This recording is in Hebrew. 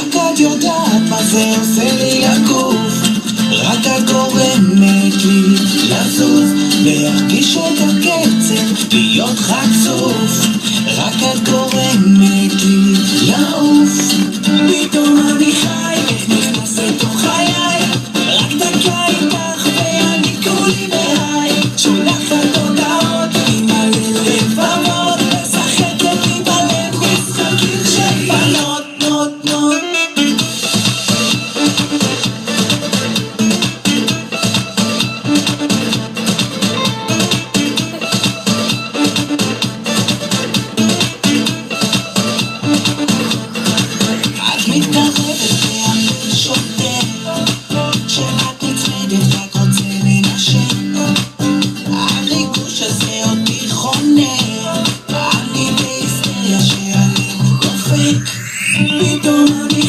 רק את יודעת מה זה עושה לי לגוף, רק את גורמת לי לזוז, להרגיש את הקצב, להיות חצוף, רק את גורמת לי לעוף. פתאום אני חי, נכנס לתוך חיי, רק דקה איתך ואני כולי בהיי, שולחת הודעות עם מלא לבבות, משחקת לי בלב משחקים של בנות, נות נות. את מתקרבת ואני שותק, שאת נצמדת רק רוצה לנשק, הריגוש הזה אותי חונק, אני בהיסטריה שהלב דופק. פתאום אני